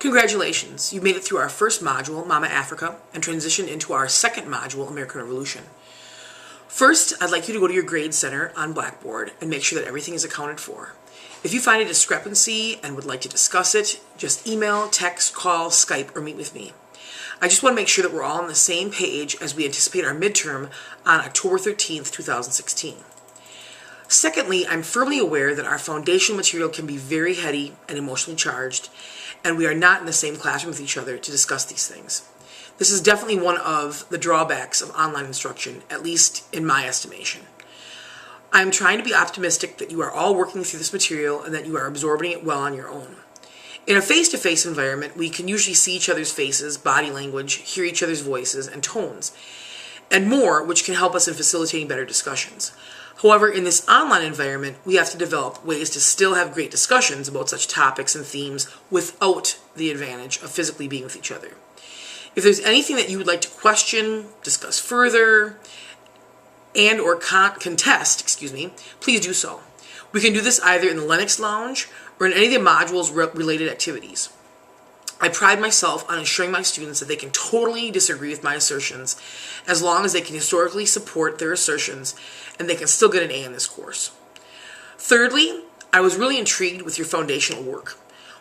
Congratulations, you made it through our first module, Mama Africa, and transitioned into our second module, American Revolution. First, I'd like you to go to your grade center on Blackboard and make sure that everything is accounted for. If you find a discrepancy and would like to discuss it, just email, text, call, Skype, or meet with me. I just want to make sure that we're all on the same page as we anticipate our midterm on October 13th, 2016. Secondly, I'm firmly aware that our foundational material can be very heady and emotionally charged, and we are not in the same classroom with each other to discuss these things. This is definitely one of the drawbacks of online instruction, at least in my estimation. I'm trying to be optimistic that you are all working through this material and that you are absorbing it well on your own. In a face-to-face environment, we can usually see each other's faces, body language, hear each other's voices and tones, and more, which can help us in facilitating better discussions. However, in this online environment, we have to develop ways to still have great discussions about such topics and themes without the advantage of physically being with each other. If there's anything that you would like to question, discuss further, and or contest, please do so. We can do this either in the Lennox Lounge or in any of the modules related activities. I pride myself on ensuring my students that they can totally disagree with my assertions as long as they can historically support their assertions and they can still get an A in this course. Thirdly, I was really intrigued with your foundational work.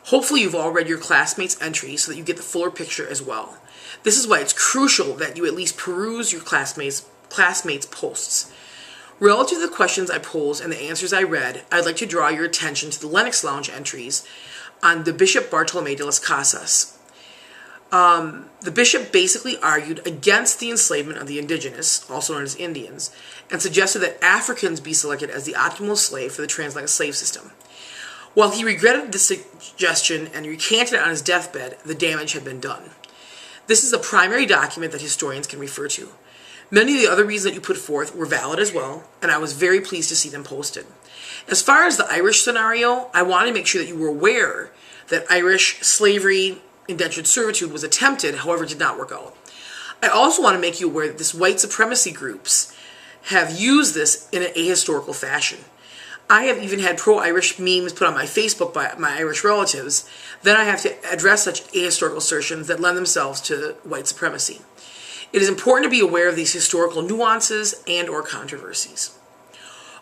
Hopefully you've all read your classmates' entries so that you get the fuller picture as well. This is why it's crucial that you at least peruse your classmates' posts. Relative to the questions I posed and the answers I read, I'd like to draw your attention to the Lennox Lounge entries on the Bishop Bartolome de las Casas. The bishop basically argued against the enslavement of the indigenous, also known as Indians, and suggested that Africans be selected as the optimal slave for the transatlantic slave system. While he regretted this suggestion and recanted it on his deathbed, the damage had been done. This is a primary document that historians can refer to. Many of the other reasons that you put forth were valid as well, and I was very pleased to see them posted. As far as the Irish scenario, I wanted to make sure that you were aware that Irish slavery, indentured servitude was attempted, however, did not work out. I also want to make you aware that this white supremacy groups have used this in an ahistorical fashion. I have even had pro-Irish memes put on my Facebook by my Irish relatives. Then I have to address such ahistorical assertions that lend themselves to white supremacy. It is important to be aware of these historical nuances and or controversies.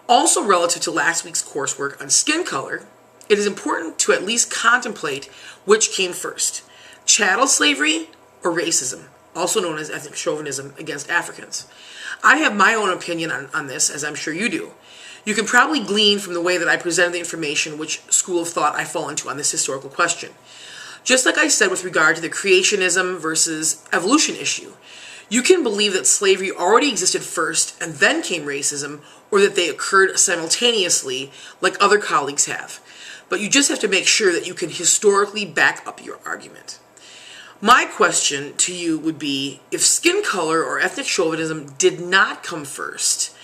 Also relative to last week's coursework on skin color, it is important to at least contemplate which came first, chattel slavery or racism, also known as ethnic chauvinism against Africans. I have my own opinion on this, as I'm sure you do. You can probably glean from the way that I presented the information which school of thought I fall into on this historical question. Just like I said with regard to the creationism versus evolution issue, you can believe that slavery already existed first and then came racism, or that they occurred simultaneously like other colleagues have. But you just have to make sure that you can historically back up your argument. My question to you would be, if skin color or ethnic chauvinism did not come first,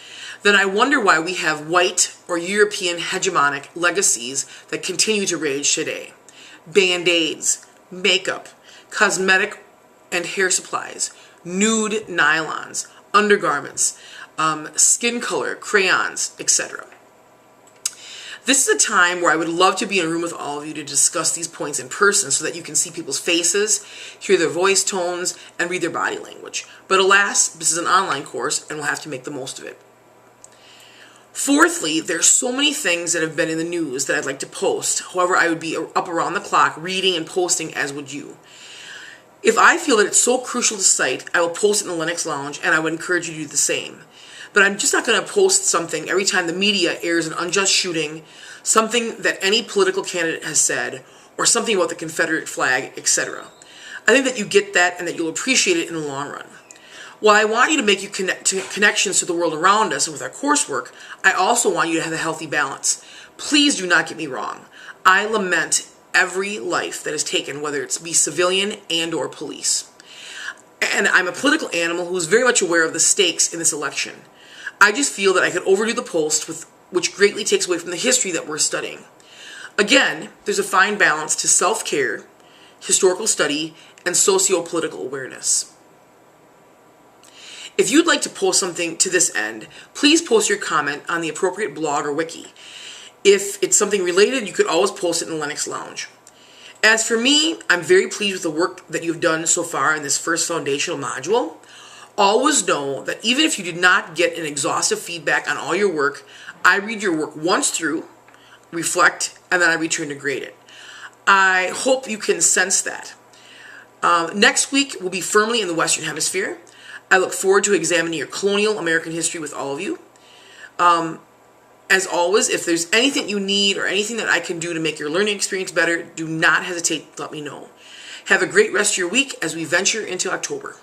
then I wonder why we have white or European hegemonic legacies that continue to rage today. Band-aids, makeup, cosmetic and hair supplies, nude nylons, undergarments, skin color, crayons, etc. This is a time where I would love to be in a room with all of you to discuss these points in person so that you can see people's faces, hear their voice tones, and read their body language. But alas, this is an online course and we'll have to make the most of it. Fourthly, there's so many things that have been in the news that I'd like to post. However, I would be up around the clock reading and posting, as would you. If I feel that it's so crucial to cite, I will post it in the Lennox Lounge, and I would encourage you to do the same. But I'm just not going to post something every time the media airs an unjust shooting, something that any political candidate has said, or something about the Confederate flag, etc. I think that you get that and that you'll appreciate it in the long run. While I want you to make you connections to the world around us and with our coursework, I also want you to have a healthy balance. Please do not get me wrong. I lament every life that is taken, whether it's be civilian and or police. And I'm a political animal who's very much aware of the stakes in this election. I just feel that I could overdo the post, which greatly takes away from the history that we're studying. Again, there's a fine balance to self-care, historical study, and socio-political awareness. If you'd like to post something to this end, please post your comment on the appropriate blog or wiki. If it's something related, you could always post it in the Lennox Lounge. As for me, I'm very pleased with the work that you've done so far in this first foundational module. Always know that even if you did not get an exhaustive feedback on all your work, I read your work once through, reflect, and then I return to grade it. I hope you can sense that. Next week, we'll be firmly in the Western Hemisphere. I look forward to examining your colonial American history with all of you. As always, if there's anything you need or anything that I can do to make your learning experience better, do not hesitate to let me know. Have a great rest of your week as we venture into October.